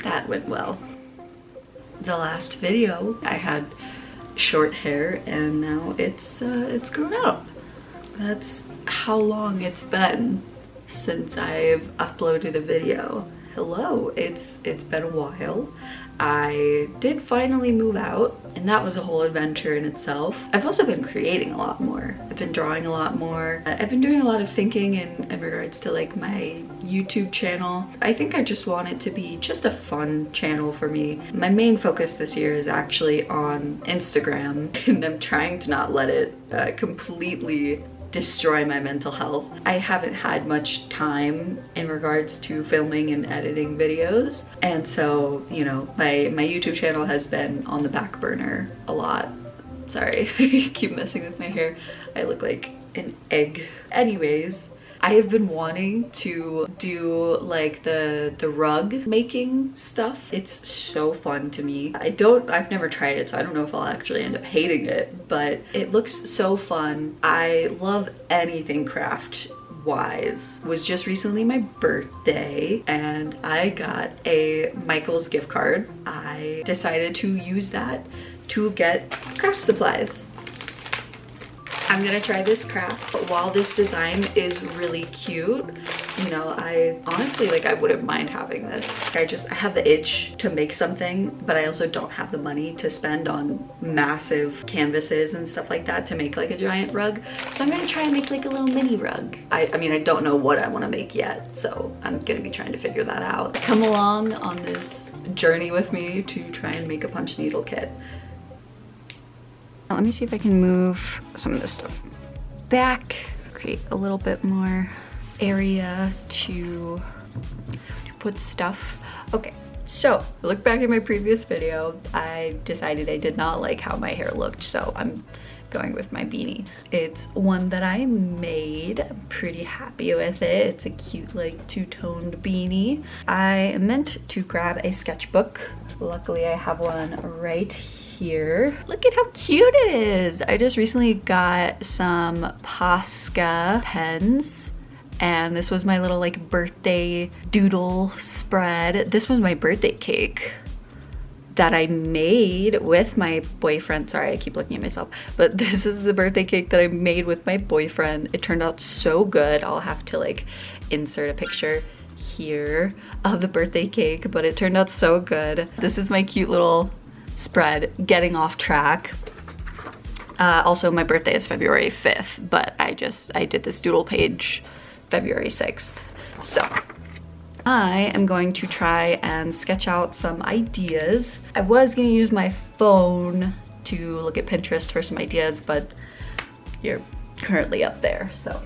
That went well. The last video I had short hair and now it's grown out. That's how long it's been since I've uploaded a video. Hello, it's been a while. I did finally move out and that was a whole adventure in itself. I've also been creating a lot more. I've been drawing a lot more. I've been doing a lot of thinking in regards to like my YouTube channel. I think I just want it to be just a fun channel for me. My main focus this year is actually on Instagram and I'm trying to not let it completely destroy my mental health. I haven't had much time in regards to filming and editing videos, and so, you know, my YouTube channel has been on the back burner a lot. Sorry, I keep messing with my hair. I look like an egg. Anyways, I have been wanting to do like the rug making stuff. It's so fun to me. I've never tried it, so I don't know if I'll actually end up hating it, but it looks so fun. I love anything craft wise. It was just recently my birthday and I got a Michael's gift card. I decided to use that to get craft supplies. I'm gonna try this craft. But while this design is really cute, you know, I honestly, like, I wouldn't mind having this. I have the itch to make something, but I also don't have the money to spend on massive canvases and stuff like that to make like a giant rug. So I'm gonna try and make like a little mini rug. I mean, I don't know what I wanna make yet, so I'm gonna be trying to figure that out. Come along on this journey with me to try and make a punch needle kit. Let me see if I can move some of this stuff back, create a little bit more area to put stuff. Okay, so look back at my previous video. I decided I did not like how my hair looked, so I'm going with my beanie. It's one that I made. I'm pretty happy with it. It's a cute like two-toned beanie. I meant to grab a sketchbook. Luckily I have one right here. Look at how cute it is. I just recently got some Posca pens and this was my little like birthday doodle spread. This was my birthday cake that I made with my boyfriend. Sorry, I keep looking at myself, but this is the birthday cake that I made with my boyfriend. It turned out so good. I'll have to like insert a picture here of the birthday cake, but it turned out so good. This is my cute little spread. Getting off track. Also, my birthday is February 5th, but I did this doodle page February 6th. So I am going to try and sketch out some ideas. I was gonna use my phone to look at Pinterest for some ideas, but you're currently up there, so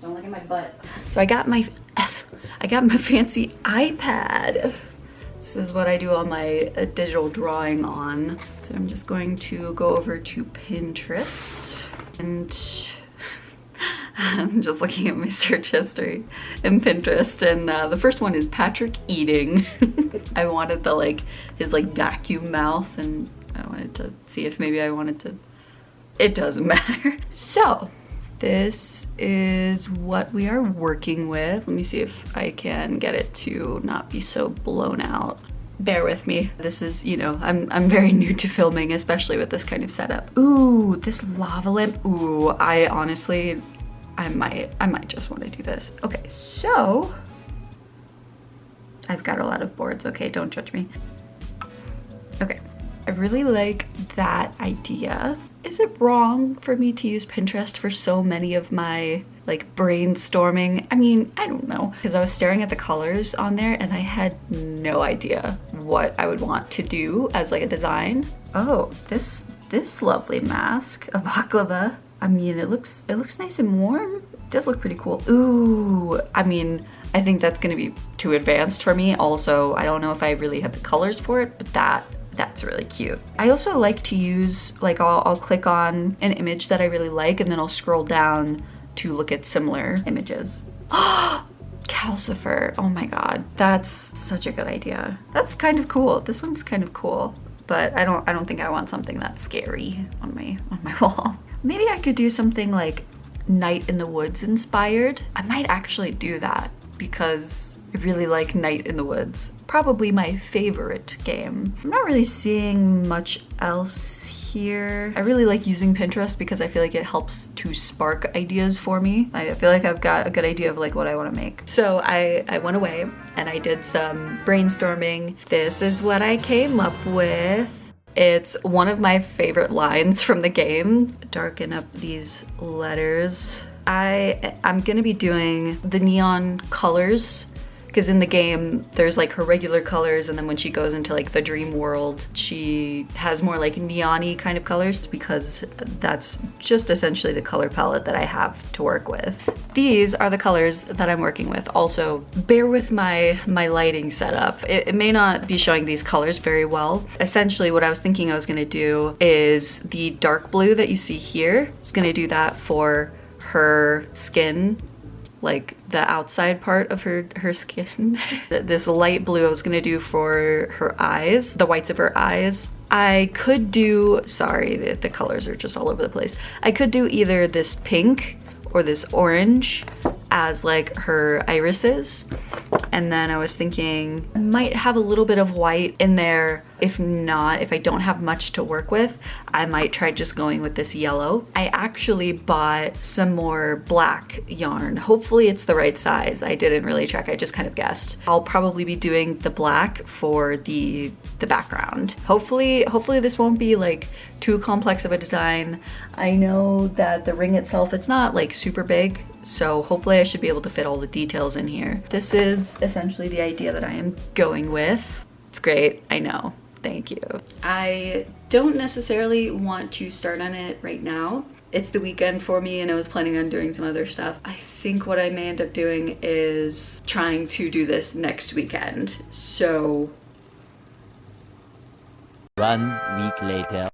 don't look at my butt. So I got my fancy iPad. This is what I do all my digital drawing on. So I'm just going to go over to Pinterest and I'm just looking at my search history in Pinterest, and the first one is Patrick eating. I wanted his vacuum mouth, and I wanted to see if maybe I wanted to, it doesn't matter. So this is what we are working with. Let me see if I can get it to not be so blown out. Bear with me. This is, you know, I'm very new to filming, especially with this kind of setup. Ooh, this lava lamp. Ooh, I might just want to do this. Okay, so I've got a lot of boards. Okay, don't judge me. Okay, I really like that idea. Is it wrong for me to use Pinterest for so many of my brainstorming? I mean, I don't know, because I was staring at the colors on there and I had no idea what I would want to do as like a design. Oh, this lovely mask, a baklava. I mean, it looks nice and warm. It does look pretty cool. Ooh, I mean, I think that's gonna be too advanced for me. Also, I don't know if I really have the colors for it, but that's really cute. I also like to use, I'll click on an image that I really like and then I'll scroll down to look at similar images. Calcifer, oh my God, that's such a good idea. That's kind of cool. This one's kind of cool, but I don't think I want something that's scary on my wall. Maybe I could do something like Night in the Woods inspired. I might actually do that because I really like Night in the Woods. Probably my favorite game. I'm not really seeing much else here. I really like using Pinterest because I feel like it helps to spark ideas for me. I feel like I've got a good idea of like what I want to make. So I went away and I did some brainstorming. This is what I came up with. It's one of my favorite lines from the game. Darken up these letters. I'm gonna be doing the neon colors because in the game there's like her regular colors, and then when she goes into like the dream world she has more like neon-y kind of colors because that's just essentially the color palette that I have to work with. These are the colors that I'm working with. Also, bear with my lighting setup. It may not be showing these colors very well. Essentially what I was thinking I was gonna do is the dark blue that you see here. I was gonna do that for her skin, like the outside part of her skin. This light blue I was gonna do for her eyes, the whites of her eyes. I could do, sorry, the colors are just all over the place. I could do either this pink or this orange as like her irises. And then I was thinking I might have a little bit of white in there. If not, if I don't have much to work with, I might try just going with this yellow. I actually bought some more black yarn. Hopefully it's the right size. I didn't really check, I just kind of guessed. I'll probably be doing the black for the background. Hopefully this won't be like too complex of a design. I know that the ring itself, it's not like super big, so hopefully I should be able to fit all the details in here. This is essentially the idea that I am going with. It's great, I know. Thank you. I don't necessarily want to start on it right now. It's the weekend for me and I was planning on doing some other stuff. I think what I may end up doing is trying to do this next weekend. So 1 week later.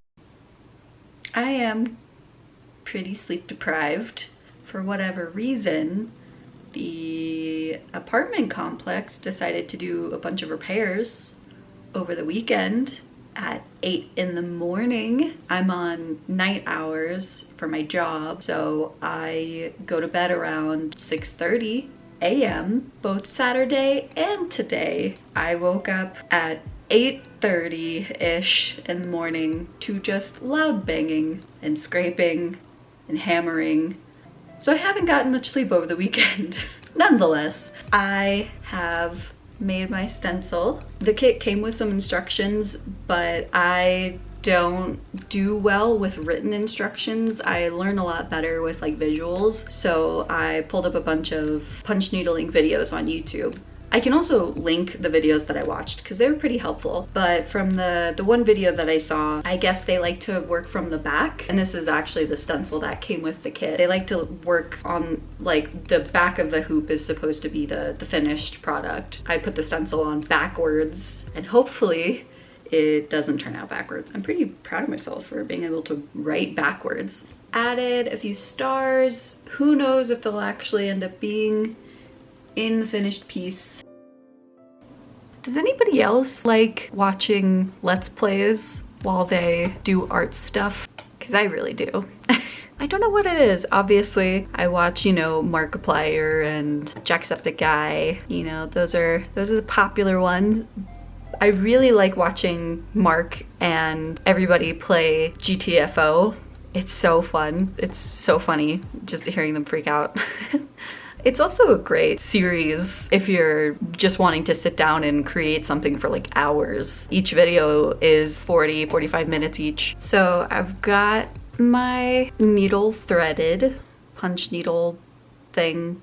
I am pretty sleep deprived. For whatever reason, the apartment complex decided to do a bunch of repairs over the weekend at 8 in the morning. I'm on night hours for my job, so I go to bed around 6:30 a.m. both Saturday and today. I woke up at 8:30-ish in the morning to just loud banging and scraping and hammering. So I haven't gotten much sleep over the weekend. Nonetheless, I have made my stencil. The kit came with some instructions, but I don't do well with written instructions. I learn a lot better with like visuals. So I pulled up a bunch of punch needling videos on YouTube. I can also link the videos that I watched because they were pretty helpful. But from the one video that I saw, I guess they like to work from the back. And this is actually the stencil that came with the kit. They like to work on like the back of the hoop is supposed to be the finished product. I put the stencil on backwards and hopefully it doesn't turn out backwards. I'm pretty proud of myself for being able to write backwards. Added a few stars. Who knows if they'll actually end up being in the finished piece. Does anybody else like watching Let's Plays while they do art stuff? Because I really do. I don't know what it is. Obviously, I watch, you know, Markiplier and Jacksepticeye. You know, those are the popular ones. I really like watching Mark and everybody play GTFO. It's so fun. It's so funny just hearing them freak out. It's also a great series if you're just wanting to sit down and create something for like hours. Each video is 40-45 minutes each. So I've got my needle threaded, punch needle thing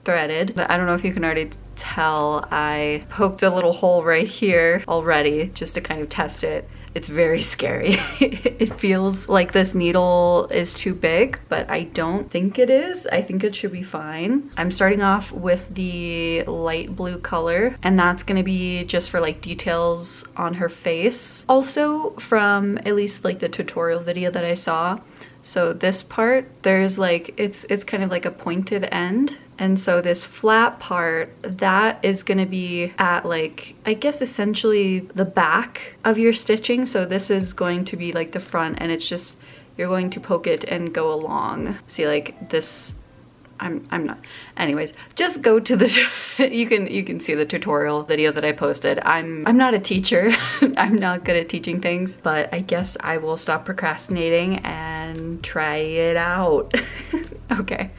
threaded. But I don't know if you can already tell, I poked a little hole right here already just to kind of test it. It's very scary. It feels like this needle is too big, but I don't think it is. I think it should be fine. I'm starting off with the light blue color, and that's gonna be just for like details on her face. Also from at least like the tutorial video that I saw. So this part, there's like, it's kind of like a pointed end. And so this flat part, that is gonna be at like, I guess essentially the back of your stitching. So this is going to be like the front, and it's just, you're going to poke it and go along. See, like this I'm not. Anyways, just go to the you can see the tutorial video that I posted. I'm not a teacher. I'm not good at teaching things, but I guess I will stop procrastinating and try it out. Okay.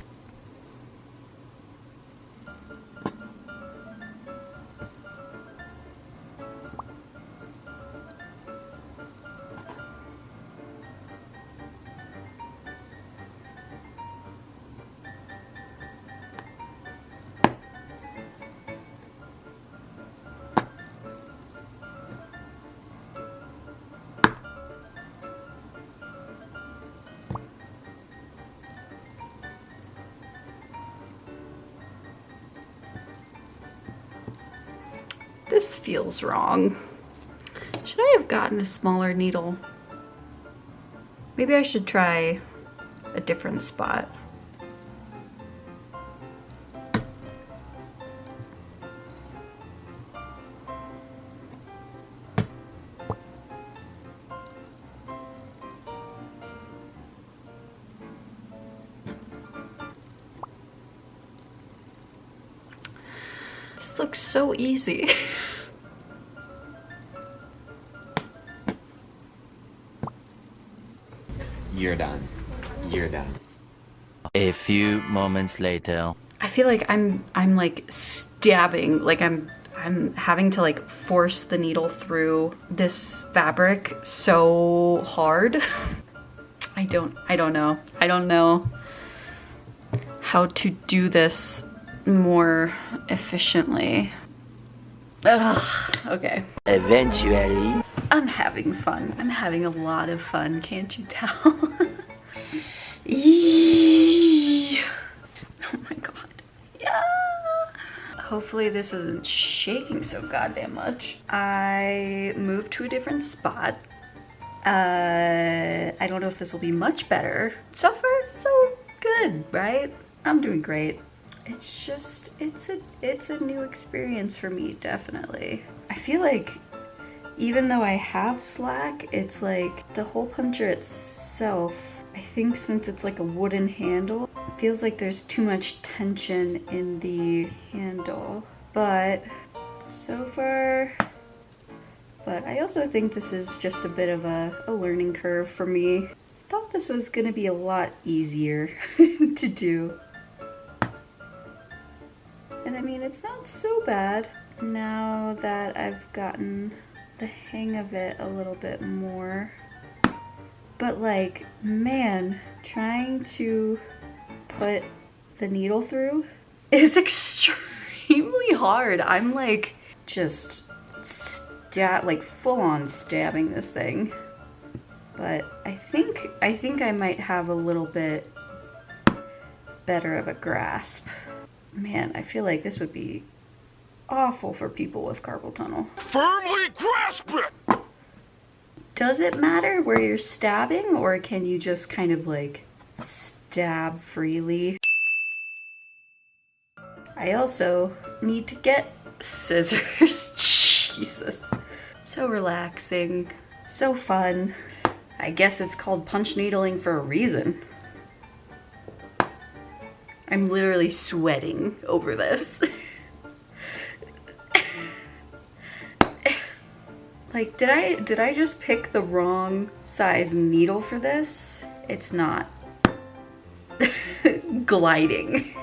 This feels wrong. Should I have gotten a smaller needle? Maybe I should try a different spot. This looks so easy. You're done. You're done. A few moments later. I feel like I'm like stabbing, like I'm having to like force the needle through this fabric so hard. I don't know. I don't know how to do this more efficiently. Ugh, okay. Eventually. I'm having fun. I'm having a lot of fun, can't you tell? Eee. Oh my god. Yeah. Hopefully this isn't shaking so goddamn much. I moved to a different spot. I don't know if this will be much better. So far, so good, right? I'm doing great. It's just, it's a new experience for me, definitely. I feel like even though I have slack, it's like the hole puncher itself, I think since it's like a wooden handle, it feels like there's too much tension in the handle. But so far, but I also think this is just a bit of a learning curve for me. I thought this was gonna be a lot easier to do. And I mean, it's not so bad now that I've gotten the hang of it a little bit more. But like, man, trying to put the needle through is extremely hard. I'm like just like full on stabbing this thing. But I think I might have a little bit better of a grasp. Man, I feel like this would be awful for people with carpal tunnel. Firmly grasp it! Does it matter where you're stabbing, or can you just kind of like stab freely? I also need to get scissors. Jesus. So relaxing, so fun. I guess it's called punch needling for a reason. I'm literally sweating over this. Like, did I just pick the wrong size needle for this? It's not gliding.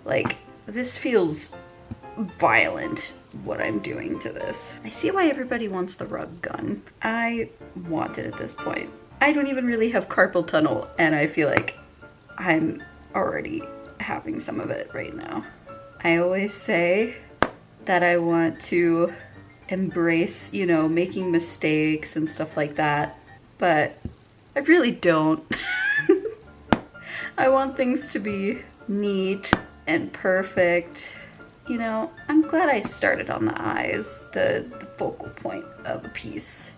Like, this feels violent, what I'm doing to this. I see why everybody wants the rug gun. I want it at this point. I don't even really have carpal tunnel, and I feel like I'm already having some of it right now. I always say that I want to embrace, you know, making mistakes and stuff like that, but I really don't. I want things to be neat and perfect. You know, I'm glad I started on the eyes, the focal point of a piece.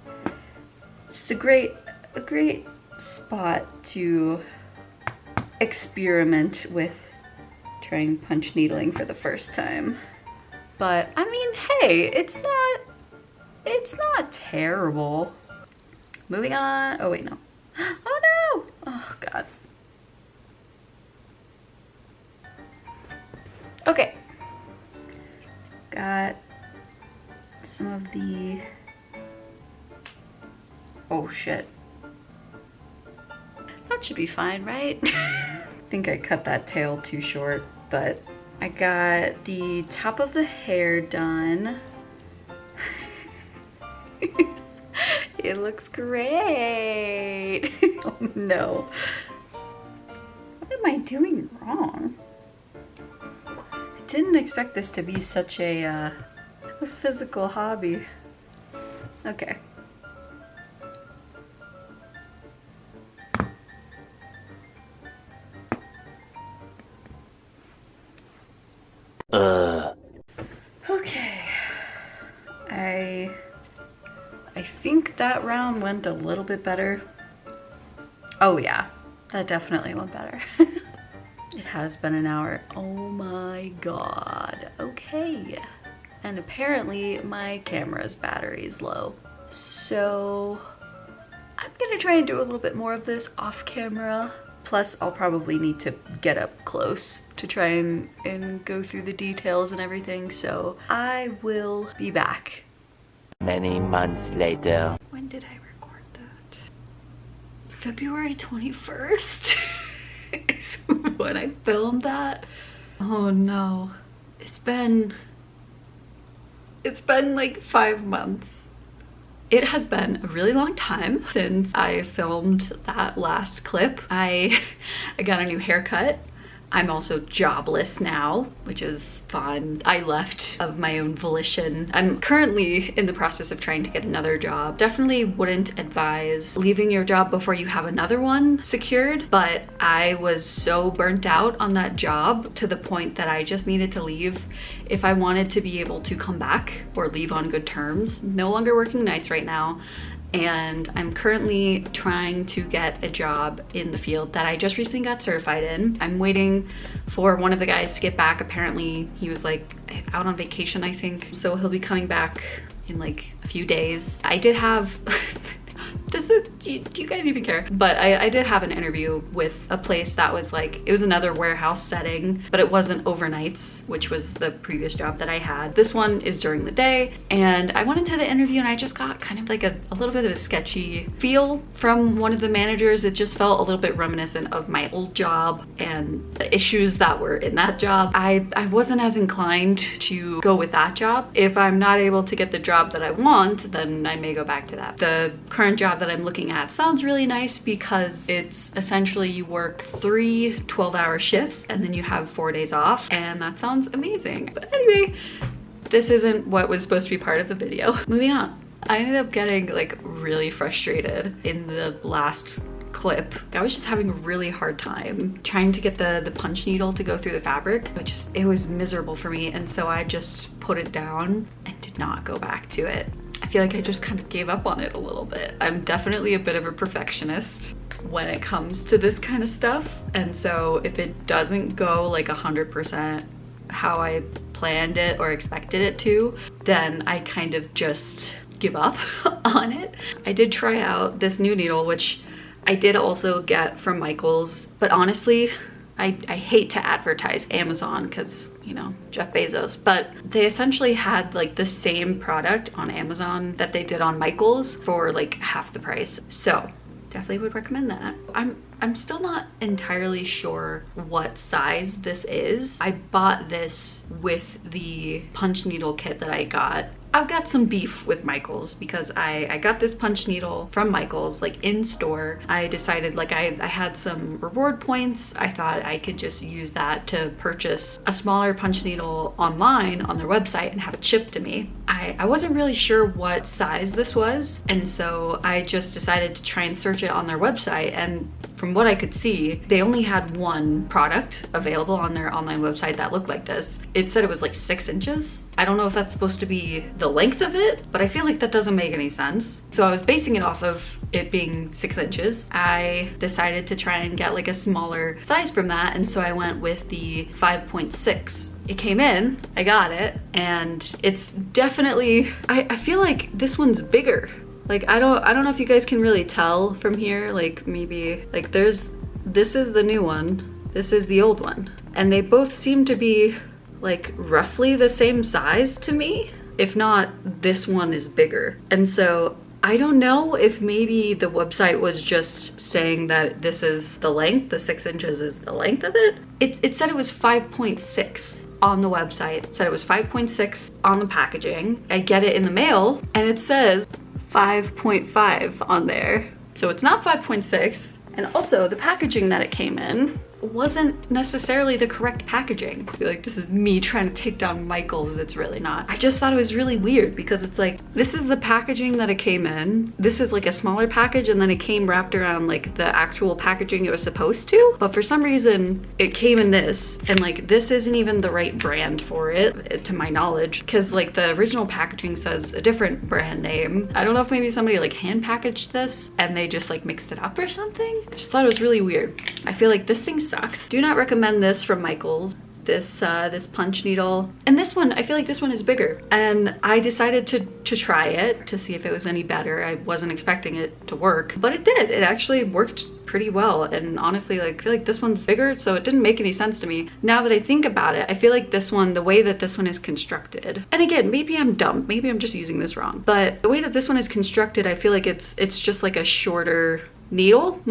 Just a great spot to experiment with trying punch needling for the first time. But I mean, hey, it's not terrible. Moving on. Oh wait, no. Oh no! Oh god. Okay. Got some of the, oh shit. That should be fine, right? I think I cut that tail too short, but I got the top of the hair done. It looks great. Oh no. What am I doing wrong? I didn't expect this to be such a physical hobby. Okay. Okay. I think that round went a little bit better. Oh yeah, that definitely went better. It has been an hour. Oh my god. Okay. And apparently my camera's battery is low. So I'm gonna try and do a little bit more of this off camera. Plus I'll probably need to get up close to try and go through the details and everything. So I will be back. Many months later. When did I record that? February 21st is when I filmed that. Oh no. It's been like 5 months. It has been a really long time since I filmed that last clip. I got a new haircut. I'm also jobless now, which is fun. I left of my own volition. I'm currently in the process of trying to get another job. Definitely wouldn't advise leaving your job before you have another one secured, but I was so burnt out on that job to the point that I just needed to leave if I wanted to be able to come back or leave on good terms. No longer working nights right now. And I'm currently trying to get a job in the field that I just recently got certified in. I'm waiting for one of the guys to get back. Apparently he was like out on vacation, I think. So he'll be coming back in like a few days. I did have, do you guys even care? But I did have an interview with a place that was like, it was another warehouse setting, but it wasn't overnights, which was the previous job that I had. This one is during the day, and I went into the interview and I just got kind of like a little bit of a sketchy feel from one of the managers. It just felt a little bit reminiscent of my old job and the issues that were in that job. I wasn't as inclined to go with that job. If I'm not able to get the job that I want, then I may go back to that. The current job that I'm looking at sounds really nice because it's essentially you work 3 12-hour shifts and then you have 4 days off, and that sounds amazing. But anyway, this isn't what was supposed to be part of the video. Moving on. I ended up getting like really frustrated in the last clip. I was just having a really hard time trying to get the punch needle to go through the fabric. It was miserable for me, and so I just put it down and did not go back to it. I feel like I just kind of gave up on it a little bit. I'm definitely a bit of a perfectionist when it comes to this kind of stuff, and so if it doesn't go like 100% how I planned it or expected it to, then I kind of just give up on it. I did try out this new needle, which I did also get from Michaels, but honestly, I hate to advertise Amazon because, you know, Jeff Bezos, but they essentially had like the same product on Amazon that they did on Michaels for like half the price. So definitely would recommend that. I'm still not entirely sure what size this is. I bought this with the punch needle kit that I got. I've got some beef with Michaels because I got this punch needle from Michaels like in store. I decided like I had some reward points. I thought I could just use that to purchase a smaller punch needle online on their website and have it shipped to me. I wasn't really sure what size this was, and so I just decided to try and search it on their website, and from what I could see, they only had one product available on their online website that looked like this. It said it was like 6 inches. I don't know if that's supposed to be the length of it, but I feel like that doesn't make any sense. So I was basing it off of it being 6 inches. I decided to try and get like a smaller size from that, and so I went with the 5.6. It came in, I got it, and it's definitely, I feel like this one's bigger. Like, I don't know if you guys can really tell from here, like maybe, like this is the new one, this is the old one. And they both seem to be like roughly the same size to me. If not, this one is bigger. And so I don't know if maybe the website was just saying that this is the length, the 6 inches is the length of it. It said it was 5.6 on the website. It said it was 5.6 on the packaging. I get it in the mail and it says 5.5 on there. So it's not 5.6. And also the packaging that it came in wasn't necessarily the correct packaging. I feel like this is me trying to take down Michaels. It's really not. I just thought it was really weird because it's like, this is the packaging that it came in. This is like a smaller package and then it came wrapped around like the actual packaging it was supposed to. But for some reason it came in this, and like this isn't even the right brand for it, to my knowledge, because like the original packaging says a different brand name. I don't know if maybe somebody like hand packaged this and they just like mixed it up or something. I just thought it was really weird. I feel like this thing sucks. Do not recommend this from Michaels. This punch needle. And this one, I feel like this one is bigger. And I decided to try it to see if it was any better. I wasn't expecting it to work, but it did. It actually worked pretty well. And honestly, like, I feel like this one's bigger, so it didn't make any sense to me. Now that I think about it, I feel like this one, the way that this one is constructed, and again, maybe I'm dumb, maybe I'm just using this wrong, but the way that this one is constructed, I feel like it's just like a shorter needle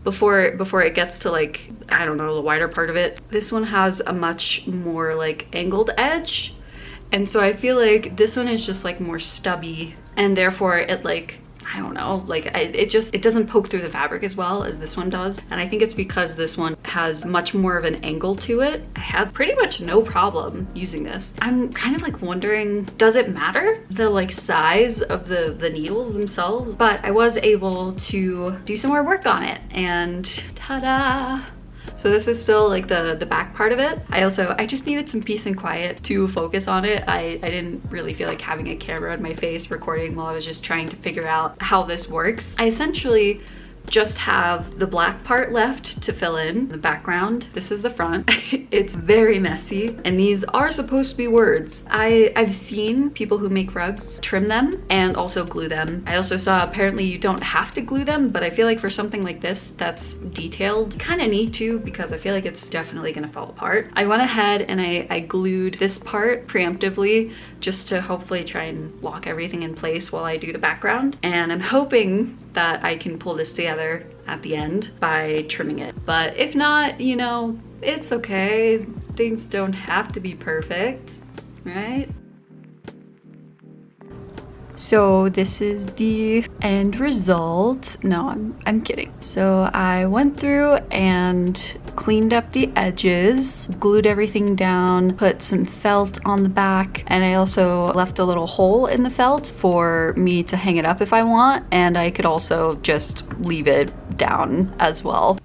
before it gets to like, I don't know, the wider part of it. This one has a much more like angled edge, and so I feel like this one is just like more stubby, and therefore it like, I don't know, like it doesn't poke through the fabric as well as this one does. And I think it's because this one has much more of an angle to it. I had pretty much no problem using this. I'm kind of like wondering, does it matter the like size of the needles themselves? But I was able to do some more work on it, and ta-da! So this is still like the back part of it. I just needed some peace and quiet to focus on it. I didn't really feel like having a camera in my face recording while I was just trying to figure out how this works. I essentially just have the black part left to fill in the background. This is the front. It's very messy, and these are supposed to be words. I've seen people who make rugs trim them and also glue them. I also saw apparently you don't have to glue them, but I feel like for something like this that's detailed, you kind of need to, because I feel like it's definitely gonna fall apart. I went ahead and I glued this part preemptively just to hopefully try and lock everything in place while I do the background, and I'm hoping that I can pull this together at the end by trimming it. But if not, you know, it's okay. Things don't have to be perfect, right? So this is the end result. No, I'm kidding. So I went through and cleaned up the edges, glued everything down, put some felt on the back, and I also left a little hole in the felt for me to hang it up if I want, and I could also just leave it down as well.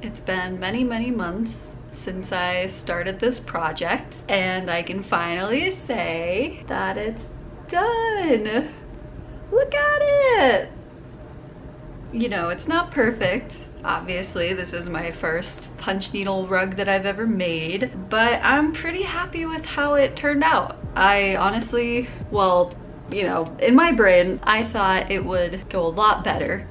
It's been many months since I started this project, and I can finally say that it's done. Look at it! You know, it's not perfect. Obviously, this is my first punch needle rug that I've ever made, but I'm pretty happy with how it turned out. I honestly, well, you know, in my brain, I thought it would go a lot better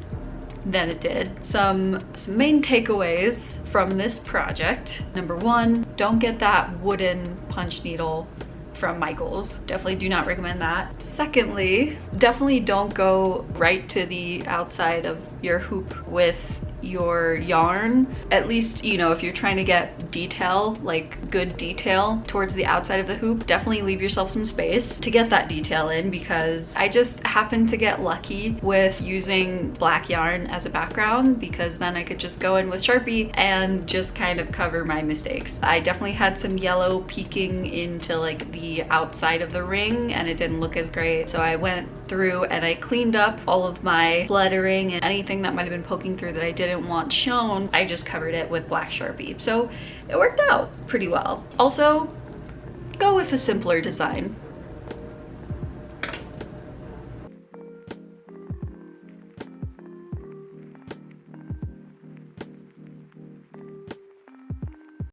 than it did. Some main takeaways from this project. Number one, don't get that wooden punch needle from Michaels. Definitely do not recommend that. Secondly, definitely don't go right to the outside of your hoop with your yarn. At least, you know, if you're trying to get detail, like good detail towards the outside of the hoop, definitely leave yourself some space to get that detail in, because I just happened to get lucky with using black yarn as a background, because then I could just go in with Sharpie and just kind of cover my mistakes. I definitely had some yellow peeking into like the outside of the ring and it didn't look as great, so I went through and I cleaned up all of my lettering and anything that might have been poking through that I didn't want shown. I just covered it with black Sharpie, so it worked out pretty well. Also, go with a simpler design.